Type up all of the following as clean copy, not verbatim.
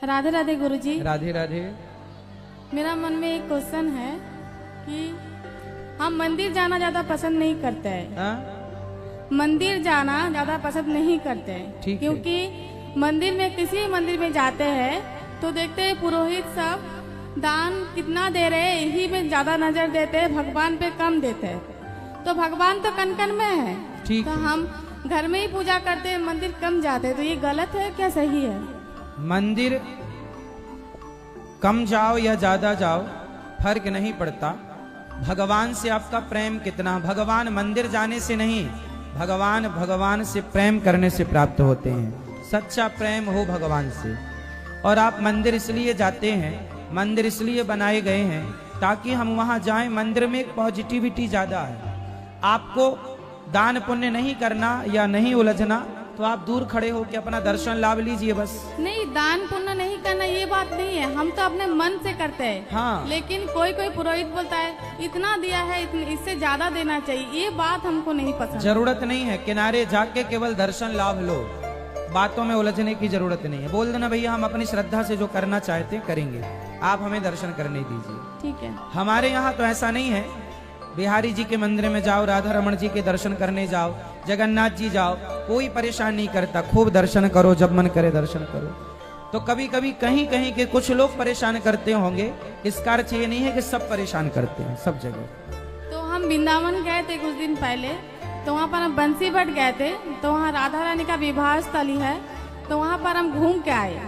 राधे राधे गुरुजी। राधे राधे। मेरा मन में एक क्वेश्चन है कि हम मंदिर जाना ज्यादा पसंद नहीं करते हैं। मंदिर जाना ज्यादा पसंद नहीं करते हैं क्योंकि मंदिर में किसी मंदिर में जाते हैं तो देखते हैं पुरोहित सब दान कितना दे रहे हैं, यही में ज्यादा नजर देते हैं, भगवान पे कम देते हैं। तो भगवान तो कन कन में है, तो हम घर में ही पूजा करते हैं, मंदिर कम जाते हैं, तो ये गलत है क्या सही है? मंदिर कम जाओ या ज्यादा जाओ फर्क नहीं पड़ता। भगवान से आपका प्रेम कितना, भगवान मंदिर जाने से नहीं, भगवान से प्रेम करने से प्राप्त होते हैं। सच्चा प्रेम हो भगवान से। और आप मंदिर इसलिए जाते हैं, मंदिर इसलिए बनाए गए हैं ताकि हम वहां जाएं। मंदिर में एक पॉजिटिविटी ज्यादा है। आपको दान पुण्य नहीं करना या नहीं उलझना तो आप दूर खड़े होकर अपना दर्शन लाभ लीजिए बस। नहीं, दान पुण्य नहीं करना ये बात नहीं है, हम तो अपने मन से करते हैं। हाँ। लेकिन कोई पुरोहित बोलता है इतना दिया है, इससे ज्यादा देना चाहिए, ये बात हमको नहीं पसंद। जरूरत नहीं है, किनारे जाके केवल दर्शन लाभ लो, बातों में उलझने की जरूरत नहीं है। बोल देना भैया हम अपनी श्रद्धा से जो करना चाहते हैं करेंगे, आप हमें दर्शन करने दीजिए। ठीक है। हमारे यहाँ तो ऐसा नहीं है। बिहारी जी के मंदिर में जाओ, राधा रमन जी के दर्शन करने जाओ, जगन्नाथ जी जाओ, कोई परेशान नहीं करता। खूब दर्शन करो, जब मन करे दर्शन करो। तो कभी कभी कहीं कहीं के कुछ लोग परेशान करते होंगे, इसका अर्थ ये नहीं है कि सब परेशान करते हैं सब जगह। तो हम वृंदावन गए थे कुछ दिन पहले, तो वहाँ पर हम बंसी भट्ट गए थे, तो वहाँ राधा रानी का विवाह स्थली है, तो वहाँ पर हम घूम के आए,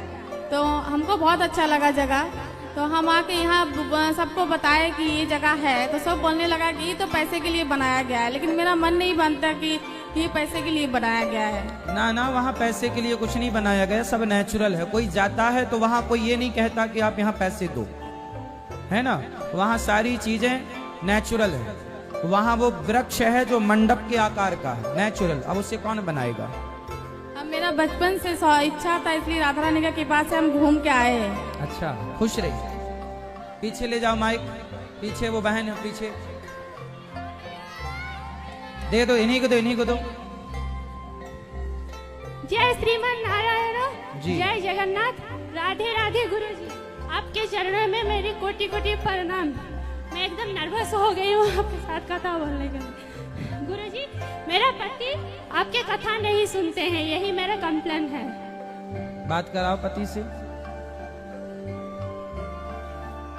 तो हमको बहुत अच्छा लगा जगह। तो हम आके यहाँ सबको बताए कि ये जगह है, तो सब बोलने लगा कि ये तो पैसे के लिए बनाया गया है, लेकिन मेरा मन नहीं बनता कि ये पैसे के लिए बनाया गया है। ना ना, वहाँ पैसे के लिए कुछ नहीं बनाया गया, सब नेचुरल है। कोई जाता है तो वहाँ कोई ये नहीं कहता कि आप यहाँ पैसे दो, है ना। वहाँ सारी चीजें नेचुरल है। वहाँ वो वृक्ष है जो मंडप के आकार का है, नेचुरल। अब उसे कौन बनाएगा? अब मेरा बचपन से इच्छा था, इसलिए राधा रानी के कृपा से हम घूम के आए हैं। अच्छा, खुश रही। पीछे ले जाओ माइक, पीछे वो बहन है, पीछे दे दो, इन्हीं को दो, इन्हीं को दो। जय श्रीमान नारायण, जय जगन्नाथ। राधे राधे गुरु जी, आपके चरणों में मेरी कोटि कोटि प्रणाम। मैं एकदम नर्वस हो गई हूँ आपके साथ कथा बोलने के लिए। गुरुजी, मेरा पति आपके कथा नहीं सुनते हैं, यही मेरा कंप्लेन है। बात कराओ पति से।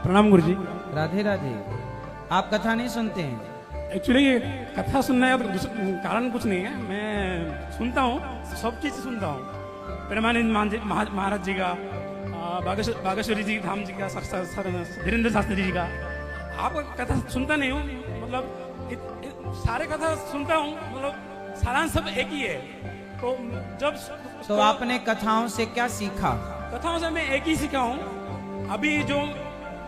प्रणाम गुरुजी। राधे राधे। आप कथा नहीं सुनते हैं? एक्चुअली कथा सुनना है तो कारण कुछ नहीं है, मैं सुनता हूँ, सब चीज सुनता हूँ। प्रेमानंद महाराज जी का, बागेश्वरी जी धाम जी का, धीरेन्द्र शास्त्री जी का। आप कथा सुनता नहीं हूँ, मतलब सारे कथा सुनता हूँ, मतलब सारांश सब एक ही है। तो जब तो आपने कथाओं से क्या सीखा? कथाओं से मैं एक ही सीखा हूँ।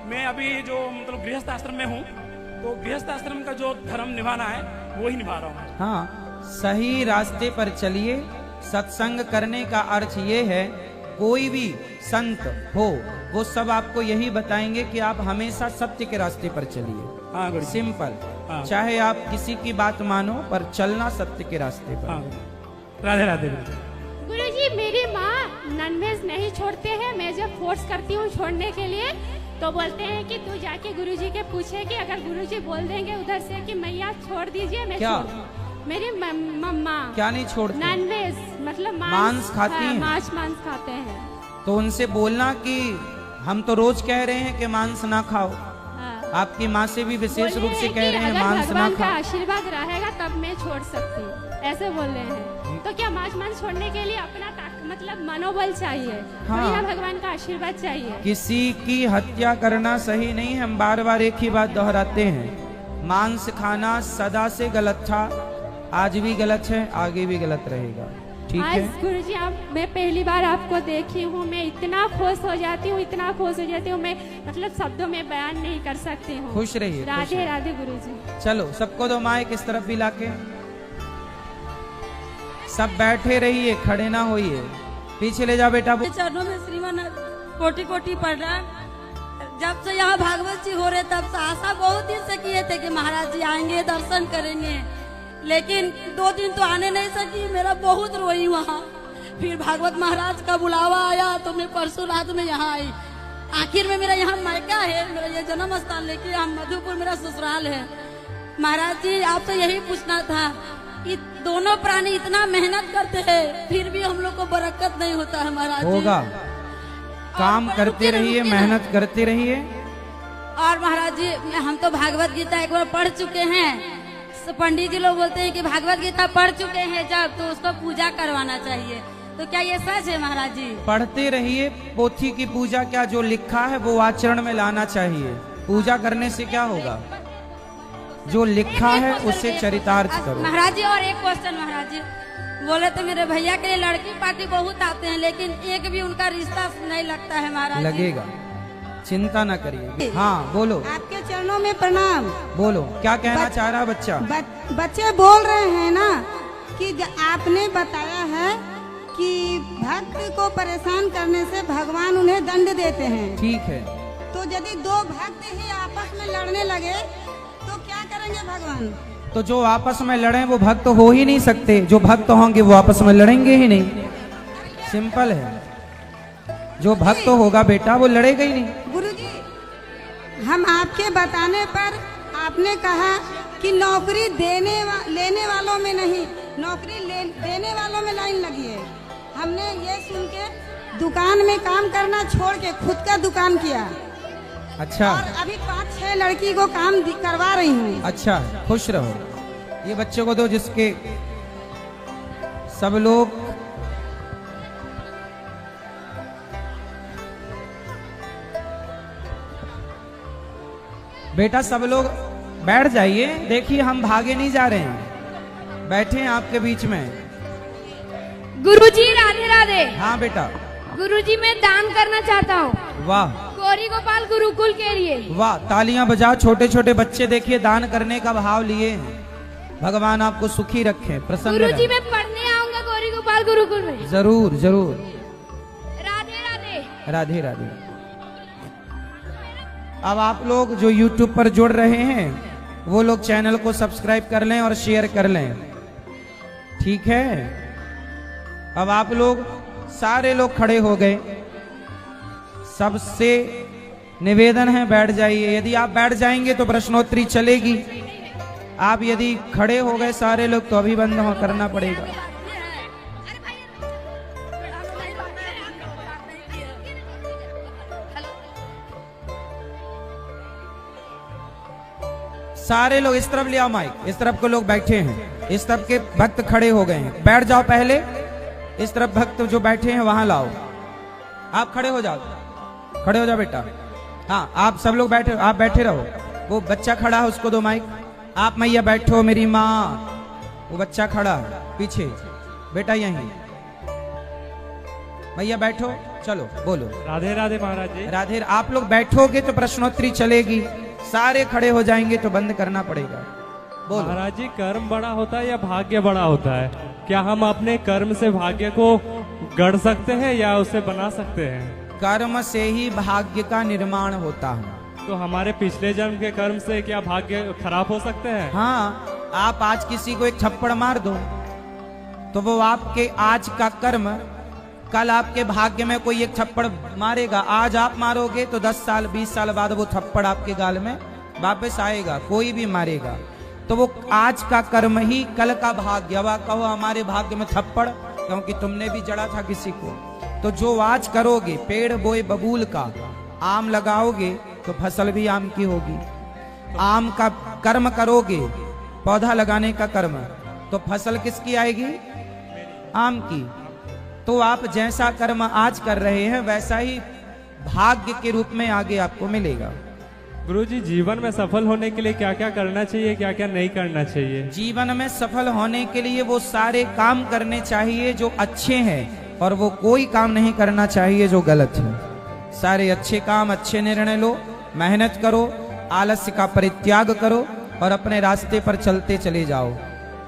मैं अभी जो मतलब गृहस्थ आश्रम में हूँ, तो गृहस्थ आश्रम का जो धर्म निभाना है वो ही निभा रहा हूँ। हाँ, सही रास्ते पर चलिए। सत्संग करने का अर्थ ये है, कोई भी संत हो वो सब आपको यही बताएंगे कि आप हमेशा सत्य के रास्ते पर चलिए। हाँ, सिंपल। हाँ। चाहे आप किसी की बात मानो, पर चलना सत्य के रास्ते पर। हाँ। राधे राधे। गुरुजी, मेरी माँ नॉनवेज नहीं छोड़ते हैं। मैं जब फोर्स करती हूँ छोड़ने के लिए तो बोलते हैं कि तू जाके गुरुजी के पूछे कि अगर गुरुजी बोल देंगे उधर से कि मैया छोड़ दीजिए, मैं क्या? मेरी मम्मा क्या नहीं छोड़ती? नॉनवेज मतलब मांस खाती हैं? मांस खाते हैं। तो उनसे बोलना कि हम तो रोज कह रहे हैं कि मांस ना खाओ। आपकी माँ से भी विशेष रूप से कह रहे हैं मांस ना खाओ। आशीर्वाद रहेगा तब मैं छोड़ सकती हूँ, ऐसे बोल रहे हैं। तो क्या मांस छोड़ने के लिए अपना मतलब मनोबल चाहिए? हाँ। भगवान का आशीर्वाद चाहिए। किसी की हत्या करना सही नहीं है। हम बार बार एक ही बात दोहराते हैं, मांस खाना सदा से गलत था, आज भी गलत है, आगे भी गलत रहेगा। ठीक है गुरुजी, मैं पहली बार आपको देखी हूँ, मैं इतना खुश हो जाती हूँ, इतना खुश हो जाती हूँ, मैं मतलब शब्दों में बयान नहीं कर सकती हूँ। खुश रहिए। राधे राधे गुरुजी। चलो सबको दो माइक इस तरफ भी लाके। सब बैठे रहिए, खड़े ना होइए। पीछे ले जाओ बेटा। चरणों में श्रीमान कोटि कोटि प्रणाम। जब से यहाँ भागवत जी हो रहे तब से आशा बहुत दिन से किए थे कि महाराज जी आएंगे, दर्शन करेंगे, लेकिन 2 दिन तो आने नहीं सकी। मेरा बहुत रोई वहाँ, फिर भागवत महाराज का बुलावा आया तो मैं परसों रात में यहाँ आई। आखिर में मेरा यहाँ मायका है, मेरा ये जन्म स्थान, लेके यहाँ मधुपुर मेरा ससुराल है। महाराज जी आपसे यही पूछना था, दोनों प्राणी इतना मेहनत करते हैं फिर भी हम लोग को बरकत नहीं होता है महाराज जी। होगा, काम करते रहिए, मेहनत करते रहिए। और महाराज जी हम तो भागवत गीता एक बार पढ़ चुके हैं, तो पंडित जी लोग बोलते हैं कि भागवत गीता पढ़ चुके हैं जब, तो उसको पूजा करवाना चाहिए, तो क्या ये सच है महाराज जी? पढ़ते रहिए, पोथी की पूजा क्या, जो लिखा है वो आचरण में लाना चाहिए। पूजा करने से क्या होगा, जो लिखा है उसे चरितार्थ करो। महाराज जी और एक क्वेश्चन महाराज जी, बोले तो मेरे भैया के लिए लड़की पार्टी बहुत आते हैं लेकिन एक भी उनका रिश्ता नहीं लगता है महाराज। लगेगा, चिंता न करिए। हाँ बोलो। आपके चरणों में प्रणाम। बोलो, क्या कहना चाह रहा बच्चा? बच्चे बोल रहे हैं ना कि आपने बताया है कि भक्त को परेशान करने से भगवान उन्हें दंड देते हैं। ठीक है, तो यदि दो भक्त ही आपस में लड़ने लगे तो क्या करेंगे भगवान? तो जो आपस में लड़े वो भक्त हो ही नहीं सकते, जो भक्त होंगे वो आपस में लड़ेंगे ही नहीं। सिंपल है, जो भक्त होगा बेटा वो लड़ेगा ही नहीं। गुरुजी, हम आपके बताने पर आपने कहा कि नौकरी लेने वालों में नहीं, नौकरी देने वालों में लाइन लगी है। हमने ये सुन के दुकान में काम करना छोड़ के खुद का दुकान किया। अच्छा, और अभी 5-6 लड़की को काम करवा रही हूँ। अच्छा, खुश रहो। ये बच्चे को दो जिसके सब लोग बेटा सब लोग बैठ जाइए। देखिए हम भागे नहीं जा रहे हैं, बैठे हैं आपके बीच में। गुरुजी राधे राधे। हाँ बेटा। गुरुजी मैं दान करना चाहता हूँ। वाह, गौरी गोपाल गुरुकुल के लिए। वाह, तालियां बजाओ। छोटे छोटे बच्चे देखिए दान करने का भाव लिए हैं। भगवान आपको सुखी रखे, प्रसन्न रखे। गुरुजी मैं पढ़ने आऊंगा गौरी गोपाल गुरुकुल में। जरूर जरूर। राधे राधे। राधे राधे। अब आप लोग जो YouTube पर जुड़ रहे हैं वो लोग चैनल को सब्सक्राइब कर लें और शेयर कर लें, ठीक है? अब आप लोग सारे लोग खड़े हो गए, सबसे निवेदन है बैठ जाइए। यदि आप बैठ जाएंगे तो प्रश्नोत्तरी चलेगी। आप यदि खड़े हो गए सारे लोग तो अभी बंद करना पड़ेगा। सारे लोग इस तरफ ले आओ माइक, इस तरफ के लोग बैठे हैं, इस तरफ के भक्त खड़े हो गए हैं, बैठ जाओ पहले। इस तरफ भक्त जो बैठे हैं वहां लाओ। आप खड़े हो जाओ, खड़े हो जाओ बेटा। हाँ, आप सब लोग बैठे, आप बैठे रहो। वो बच्चा खड़ा है उसको दो माइक। आप मैया बैठो मेरी माँ। वो बच्चा खड़ा पीछे, बेटा यहीं। मैया बैठो, चलो बोलो। राधे राधे महाराज जी। राधे। आप लोग बैठोगे तो प्रश्नोत्तरी चलेगी, सारे खड़े हो जाएंगे तो बंद करना पड़ेगा। बोलो। महाराज जी, कर्म बड़ा होता है या भाग्य बड़ा होता है? क्या हम अपने कर्म से भाग्य को गढ़ सकते हैं या उसे बना सकते हैं? कर्म से ही भाग्य का निर्माण होता है। तो हमारे पिछले जन्म के कर्म से क्या भाग्य खराब हो सकते हैं? हाँ, आप आज किसी को एक थप्पड़ मार दो तो वो आपके आज का कर्म कल आपके भाग्य में कोई एक थप्पड़ मारेगा। आज आप मारोगे तो 10 साल 20 साल बाद वो थप्पड़ आपके गाल में वापस आएगा, कोई भी मारेगा। तो वो आज का कर्म ही कल का भाग्य। अब कहो हमारे भाग्य में थप्पड़, क्योंकि तुमने भी जड़ा था किसी को। तो जो आज करोगे, पेड़ बोए बबूल का, आम लगाओगे तो फसल भी आम की होगी। आम का कर्म करोगे, पौधा लगाने का कर्म, तो फसल किसकी आएगी? आम की। तो आप जैसा कर्म आज कर रहे हैं वैसा ही भाग्य के रूप में आगे आपको मिलेगा। गुरुजी, जीवन में सफल होने के लिए क्या क्या करना चाहिए, क्या क्या नहीं करना चाहिए? जीवन में सफल होने के लिए वो सारे काम करने चाहिए जो अच्छे हैं, और वो कोई काम नहीं करना चाहिए जो गलत है। सारे अच्छे काम, अच्छे निर्णय लो, मेहनत करो, आलस्य का परित्याग करो और अपने रास्ते पर चलते चले जाओ,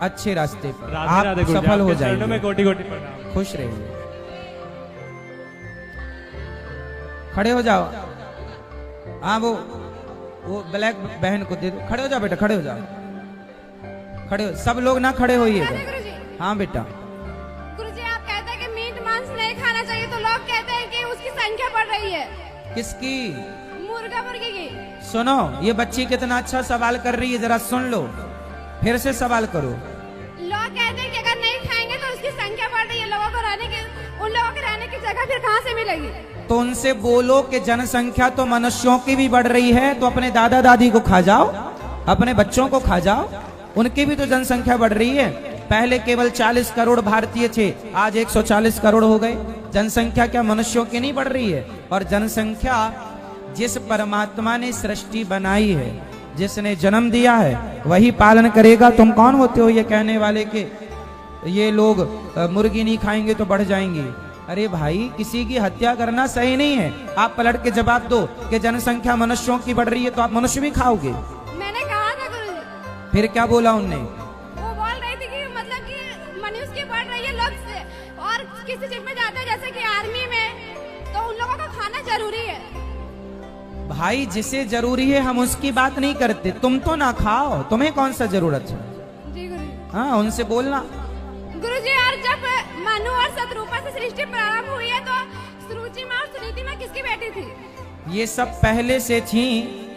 अच्छे रास्ते पर। आप सफल हो जाएंगे। कोटि कोटि प्रणाम। खुश रहिए। खड़े हो जाओ। हाँ, वो ब्लैक बहन को दे दो। खड़े हो जाओ बेटा, खड़े हो जाओ, खड़े हो। सब लोग ना खड़े होइएगा। हाँ बेटा। गुरुजी आप कहते हैं कि मीट रही है। किसकी? मुर्गा मुर्गी की। सुनो, ये बच्ची कितना अच्छा सवाल कर रही है, जरा सुन लो, फिर से सवाल करो। लोग कहते हैं कि अगर नहीं खाएंगे तो उसकी संख्या बढ़ रही है, लोगों को रहने की, उन लोगों के रहने की जगह फिर कहाँ से मिलेगी? तो उनसे बोलो कि जनसंख्या तो मनुष्यों की भी बढ़ रही है, तो अपने दादा दादी को खा जाओ, अपने बच्चों को खा जाओ, उनकी भी तो जनसंख्या बढ़ रही है। पहले केवल 40 करोड़ भारतीय थे, आज 140 करोड़ हो गए। जनसंख्या क्या मनुष्यों की नहीं बढ़ रही है? और जनसंख्या जिस परमात्मा ने सृष्टि बनाई है, जिसने जन्म दिया है, वही पालन करेगा। तुम कौन होते हो ये कहने वाले के ये लोग मुर्गी नहीं खाएंगे तो बढ़ जाएंगी? अरे भाई, किसी की हत्या करना सही नहीं है। आप पलट के जवाब दो कि जनसंख्या मनुष्यों की बढ़ रही है, तो आप मनुष्य भी खाओगे। मैंने कहा था गुरुजी। फिर क्या बोला उनने? वो बोल रही थी कि मतलब कि मनुष्य की बढ़ रही है लोग से, और किसी चीज में जाते हैं जैसे कि आर्मी में, तो उन लोगों को खाना जरूरी है। भाई, जिसे जरूरी है हम उसकी बात नहीं करते। तुम तो ना खाओ, तुम्हें कौन सा जरूरत है? जी गुरुजी। हाँ, उनसे बोलना। गुरुजी, और जब मनु और शत्रुपा से सृष्टि प्रारंभ हुई है तो सुरुचि माँ और सुनीति माँ किसकी बेटी थी? ये सब पहले से थी,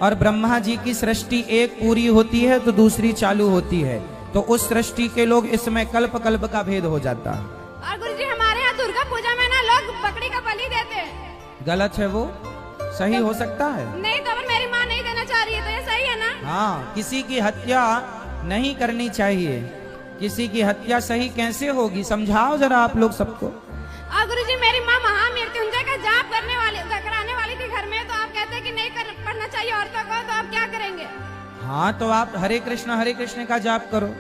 और ब्रह्मा जी की सृष्टि एक पूरी होती है तो दूसरी चालू होती है, तो उस सृष्टि के लोग इसमें कल्प कल्प का भेद हो जाता है। और गुरुजी, हमारे यहाँ दुर्गा पूजा में ना लोग बकरी का बलि देते हैं। गलत है वो? सही हो सकता है? नहीं, तो पर मेरी माँ नहीं देना चाह रही है, तो ये सही है ना? हाँ, किसी की हत्या नहीं करनी चाहिए। किसी की हत्या सही कैसे होगी, समझाओ जरा आप लोग सबको। और गुरुजी, मेरी माँ महामृत्युंजय का जाप कराने वाली थी घर में, तो आप कहते हैं कि नहीं पढ़ना चाहिए औरतों को, तो आप क्या करेंगे? हाँ, तो आप हरे कृष्ण का जाप करो।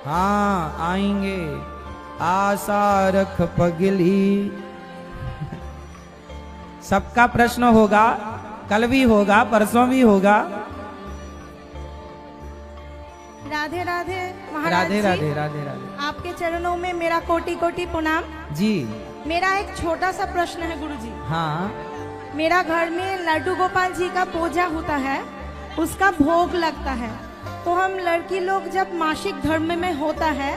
हाँ, आएंगे, आशा रख पगली। सबका प्रश्न होगा, कल भी होगा, परसों भी होगा। राधे राधे महाराज राधे जी, राधे राधे राधे। आपके चरणों में मेरा कोटि कोटि प्रणाम जी। मेरा एक छोटा सा प्रश्न है गुरुजी। हाँ, मेरा घर में लड्डू गोपाल जी का पूजा होता है, उसका भोग लगता है, तो हम लड़की लोग जब मासिक धर्म में होता है,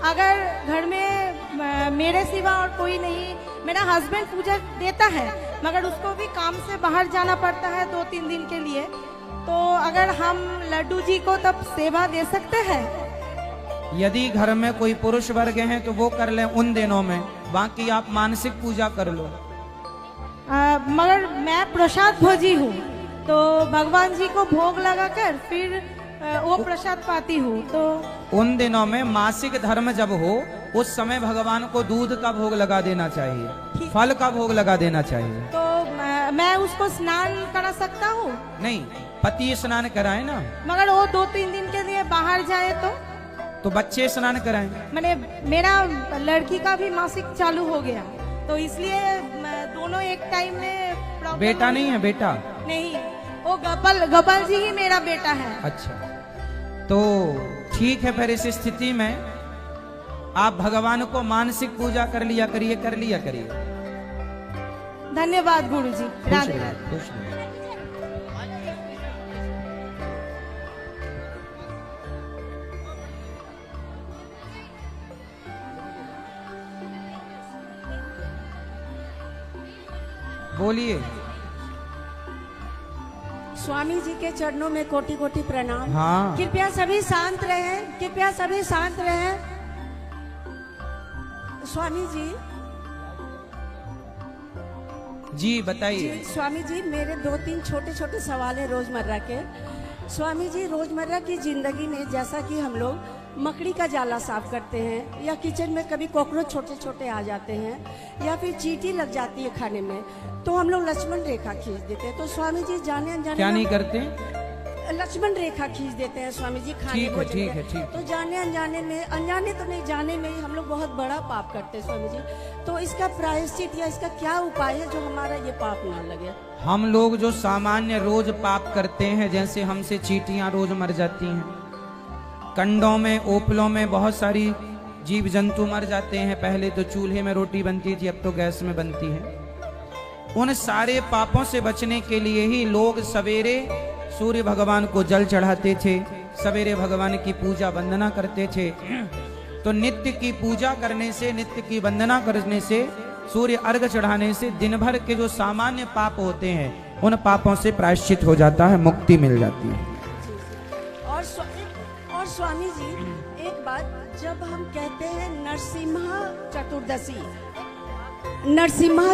अगर घर में मेरे सिवा और कोई नहीं, मेरा हस्बैंड पूजा देता है, मगर उसको भी काम से बाहर जाना पड़ता है 2-3 दिन के लिए, तो अगर हम लड्डू जी को तब सेवा दे सकते हैं? यदि घर में कोई पुरुष वर्ग हैं तो वो कर लें उन दिनों में, बाकी आप मानसिक पूजा कर लो। मगर मैं प्रसाद भोजी हूँ, तो भगवान जी को भोग लगाकर फिर वो प्रसाद पाती हूँ, तो उन दिनों में मासिक धर्म जब हो, उस समय भगवान को दूध का भोग लगा देना चाहिए, फल का भोग लगा देना चाहिए। तो मैं उसको स्नान करा सकता हूँ? नहीं, पति स्नान कराए ना। मगर वो 2-3 दिन के लिए बाहर जाए तो बच्चे स्नान कराएं। मैंने मेरा लड़की का भी मासिक चालू हो गया, तो इसलिए दोनों एक टाइम में प्रॉब्लम। बेटा नहीं है? बेटा नहीं, वो गबल जी ही मेरा बेटा है। अच्छा, तो ठीक है, फिर इस स्थिति में आप भगवान को मानसिक पूजा कर लिया करिए। धन्यवाद गुरुजी। राधे राधे। खुश रहो। बोलिए। स्वामी जी के चरणों में कोटि कोटि प्रणाम। हाँ। कृपया सभी शांत रहें। स्वामी जी बताइए। स्वामी जी, मेरे 2-3 छोटे छोटे सवाल है रोजमर्रा के। स्वामी जी, रोजमर्रा की जिंदगी में जैसा कि हम लोग मकड़ी का जाला साफ करते हैं, या किचन में कभी कॉकरोच छोटे छोटे आ जाते हैं, या फिर चींटी लग जाती है खाने में, तो हम लोग लक्ष्मण रेखा खींच देते हैं। तो स्वामी जी, जाने अनजाने क्या नहीं करते? लक्ष्मण रेखा खींच देते हैं स्वामी जी खाने को। ठीक है। तो जाने अनजाने में, अनजाने तो नहीं, जाने में ही हम लोग बहुत बड़ा पाप करते हैं स्वामी जी। तो इसका प्रायश्चित या इसका क्या उपाय है जो हमारा ये पाप ना लगे? हम लोग जो सामान्य रोज पाप करते हैं, जैसे हमसे चींटियां रोज मर जाती हैं, कंडों में ओपलों में बहुत सारी जीव जंतु मर जाते हैं। पहले तो चूल्हे में रोटी बनती थी, अब तो गैस में बनती है। उन सारे पापों से बचने के लिए ही लोग सवेरे सूर्य भगवान को जल चढ़ाते थे, सवेरे भगवान की पूजा वंदना करते थे, तो नित्य की पूजा करने से, नित्य की वंदना करने से, सूर्य अर्घ चढ़ाने से दिन भर के जो सामान्य पाप होते हैं उन पापों से प्रायश्चित हो जाता है, मुक्ति मिल जाती है। और स्वामी जी एक बात, जब हम कहते हैं नरसिम्हा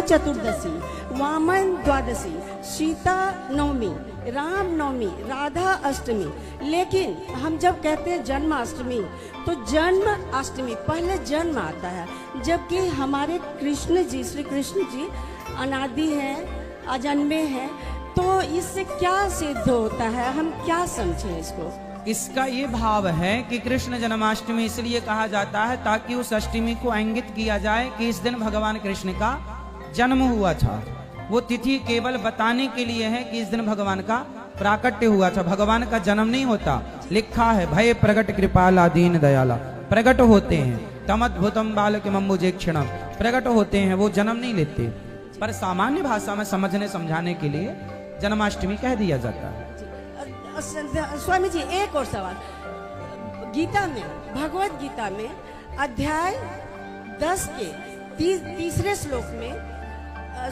चतुर्दशी, वामन द्वादशी, सीता नवमी, राम नवमी, राधा अष्टमी, लेकिन हम जब कहते हैं जन्माष्टमी तो जन्म अष्टमी पहले जन्म आता है, जबकि हमारे कृष्ण जी, श्री कृष्ण जी अनादि हैं, अजन्मे हैं। तो इससे क्या सिद्ध होता है, हम क्या समझें इसको? इसका ये भाव है कि कृष्ण जन्माष्टमी इसलिए कहा जाता है ताकि उस अष्टमी को इंगित किया जाए कि इस दिन भगवान कृष्ण का जन्म हुआ था। वो तिथि केवल बताने के लिए है कि इस दिन भगवान का प्राकट्य हुआ था, भगवान का जन्म नहीं होता। लिखा है भय प्रगट कृपाला दीन दयाला, प्रगट होते हैं, तमद्भुतम बालक मम्बुजे क्षणम, प्रगट होते हैं, वो जन्म नहीं लेते। पर सामान्य भाषा में समझने समझाने के लिए जन्माष्टमी कह दिया जाता है। स्वामी जी एक और सवाल, गीता में, भगवत गीता में अध्याय 10 के तीसरे श्लोक में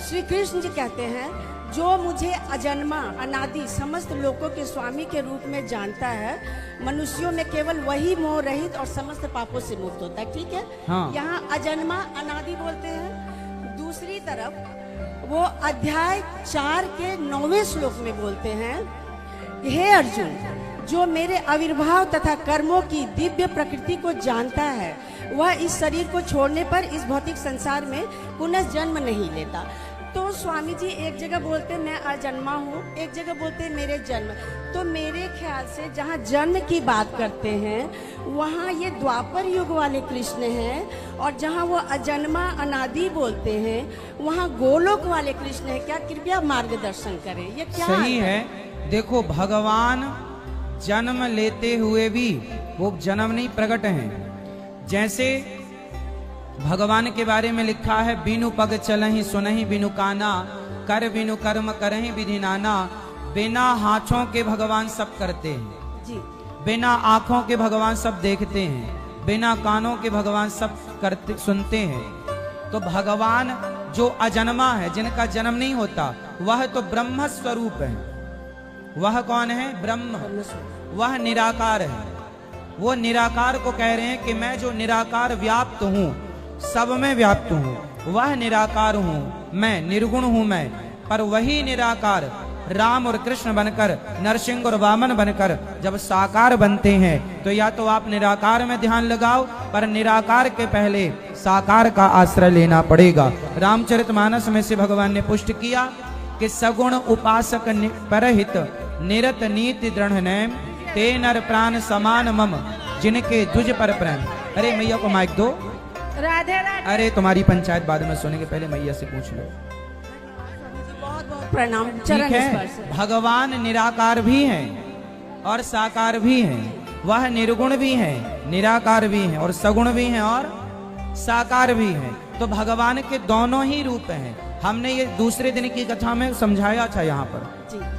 श्री कृष्ण जी कहते हैं, जो मुझे अजन्मा अनादि समस्त लोकों के स्वामी के रूप में जानता है, मनुष्यों में केवल वही मोह रहित और समस्त पापों से मुक्त होता है। ठीक है, हाँ। यहाँ अजन्मा अनादि बोलते हैं। दूसरी तरफ वो अध्याय 4 के 9वें श्लोक में बोलते हैं, हे अर्जुन, जो मेरे आविर्भाव तथा कर्मों की दिव्य प्रकृति को जानता है, वह इस शरीर को छोड़ने पर इस भौतिक संसार में पुनः जन्म नहीं लेता। तो स्वामी जी एक जगह बोलते मैं अजन्मा हूँ, एक जगह बोलते मेरे जन्म। तो मेरे ख्याल से जहाँ जन्म की बात करते हैं वहाँ ये द्वापर युग वाले कृष्ण हैं, और जहाँ वो अजन्मा अनादि बोलते हैं वहाँ गोलोक वाले कृष्ण हैं। क्या कृपया मार्गदर्शन करें, ये क्या सही है? देखो, भगवान जन्म लेते हुए भी वो जन्म नहीं प्रकट हैं। जैसे भगवान के बारे में लिखा है, बिनु पग चलहि सुनहि बिनु काना, कर बिनु कर्म करहि विधि नाना। बिना हाथों के भगवान सब करते हैं जी, बिना आंखों के भगवान सब देखते हैं, बिना कानों के भगवान सब करते सुनते हैं। तो भगवान जो अजन्मा है, जिनका जन्म नहीं होता, वह तो ब्रह्म स्वरूप है। वह कौन है? ब्रह्म। वह निराकार है। वो निराकार को कह रहे हैं कि मैं जो निराकार व्याप्त हूँ, सब में व्याप्त हूँ, वह निराकार हूँ, मैं निर्गुण हूँ मैं। पर वही निराकार राम और कृष्ण बनकर, नरसिंह और वामन बनकर जब साकार बनते हैं, तो या तो आप निराकार में ध्यान लगाओ, पर निराकार के पहले साकार का आश्रय लेना पड़ेगा। रामचरितमानस में से भगवान ने पुष्ट किया कि सगुण उपासक परहित निरत नीति दृढ़ नैम, ते नर प्राण समान मम जिनके तुझ पर प्रेम। अरे मैया को माइक दो। राधे राधे। अरे तुम्हारी पंचायत बाद में सुनेंगे, पहले मैया से पूछ लो। बहुत बहुत प्रणाम। ठीक है, भगवान निराकार भी हैं और साकार भी हैं, वह निर्गुण भी हैं, निराकार भी हैं, और सगुण भी हैं और साकार भी हैं। तो भगवान के दोनों ही रूप हैं। हमने ये दूसरे दिन की कथा में समझाया था यहाँ पर।